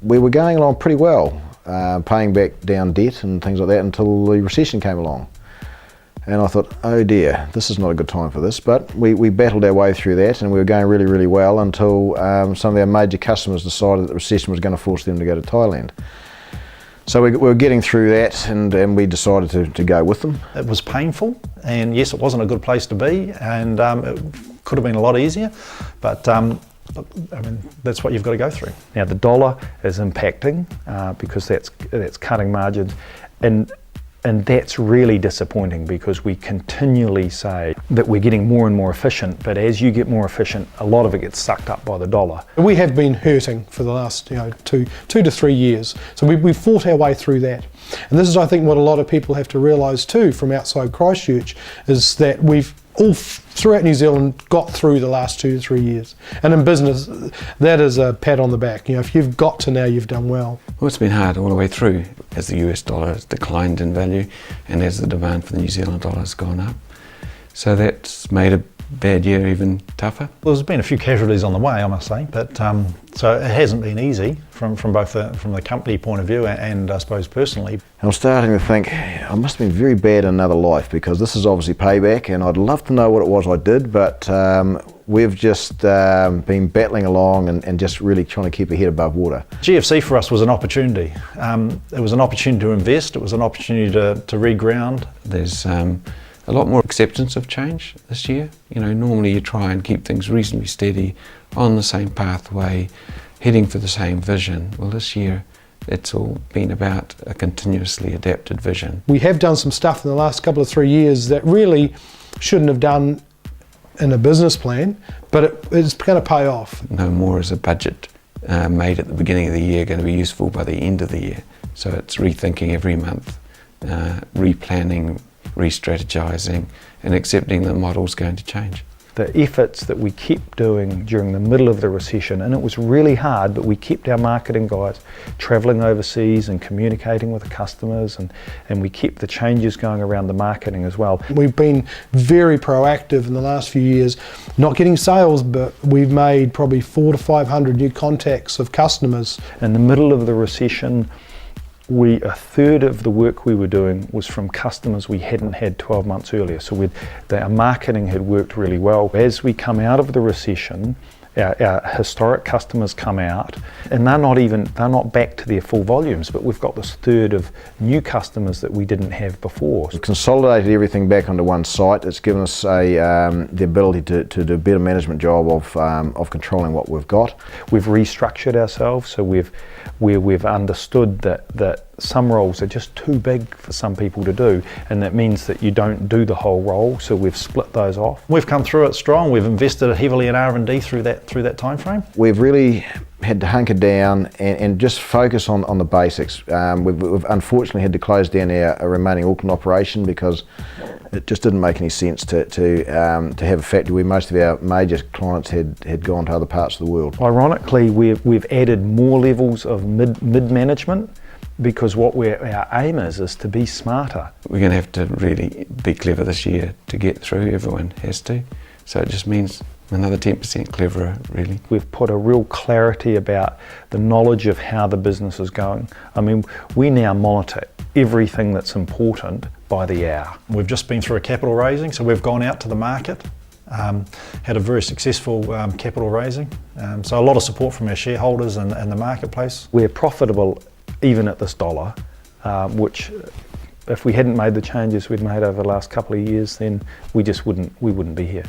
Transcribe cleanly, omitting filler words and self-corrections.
we were going along pretty well, paying back down debt and things like that until the recession came along. And I thought, oh dear, this is not a good time for this. But we battled our way through that, and we were going really, really well until some of our major customers decided that the recession was going to force them to go to Thailand. So we were getting through that, and we decided to go with them. It was painful, and yes, it wasn't a good place to be, and it could have been a lot easier, but I mean, that's what you've got to go through. Now the dollar is impacting because that's cutting margins, and that's really disappointing because we continually say that we're getting more and more efficient, but as you get more efficient, a lot of it gets sucked up by the dollar. We have been hurting for the last 2 to 3 years, so we've fought our way through that. And this is, I think, what a lot of people have to realise too from outside Christchurch, is that we've all throughout New Zealand got through the last 2 to 3 years. And in business, that is a pat on the back. If you've got to now, you've done well. Well, it's been hard all the way through as the US dollar has declined in value and as the demand for the New Zealand dollar has gone up. So that's made a bad year even tougher. Well, there's been a few casualties on the way, I must say, but so it hasn't been easy from both from the company point of view and I suppose personally. I'm starting to think I must have been very bad in another life, because this is obviously payback, and I'd love to know what it was I did, but we've just been battling along and just really trying to keep our head above water. GFC for us was an opportunity. It was an opportunity to invest, it was an opportunity to reground. There's a lot more acceptance of change this year. Normally you try and keep things reasonably steady, on the same pathway, heading for the same vision. Well, this year it's all been about a continuously adapted vision. We have done some stuff in the last couple of 3 years that really shouldn't have done in a business plan, but it's going to pay off. No more is a budget made at the beginning of the year going to be useful by the end of the year. So it's rethinking every month, replanning, re-strategizing, and accepting the model's going to change. The efforts that we kept doing during the middle of the recession, and it was really hard, but we kept our marketing guys travelling overseas and communicating with the customers, and we kept the changes going around the marketing as well. We've been very proactive in the last few years, not getting sales, but we've made probably 400 to 500 new contacts of customers. In the middle of the recession, a third of the work we were doing was from customers we hadn't had 12 months earlier. So our marketing had worked really well. As we come out of the recession, our historic customers come out, and they're not back to their full volumes, but we've got this third of new customers that we didn't have before. We've consolidated everything back onto one site. It's given us the ability to do a better management job of controlling what we've got. We've restructured ourselves, so we've understood that some roles are just too big for some people to do, and that means that you don't do the whole role, so we've split those off. We've come through it strong. We've invested heavily in R&D through that time frame. We've really had to hunker down and just focus on the basics. We've unfortunately had to close down our remaining Auckland operation because it just didn't make any sense to have a factory where most of our major clients had gone to other parts of the world. Ironically, we've added more levels of mid-management, because what our aim is to be smarter. We're going to have to really be clever this year to get through. Everyone has to. So it just means another 10% cleverer, really. We've put a real clarity about the knowledge of how the business is going. I mean, we now monitor everything that's important by the hour. We've just been through a capital raising, so we've gone out to the market, had a very successful capital raising. So a lot of support from our shareholders and the marketplace. We're profitable even at this dollar, which if we hadn't made the changes we'd made over the last couple of years, then we wouldn't be here.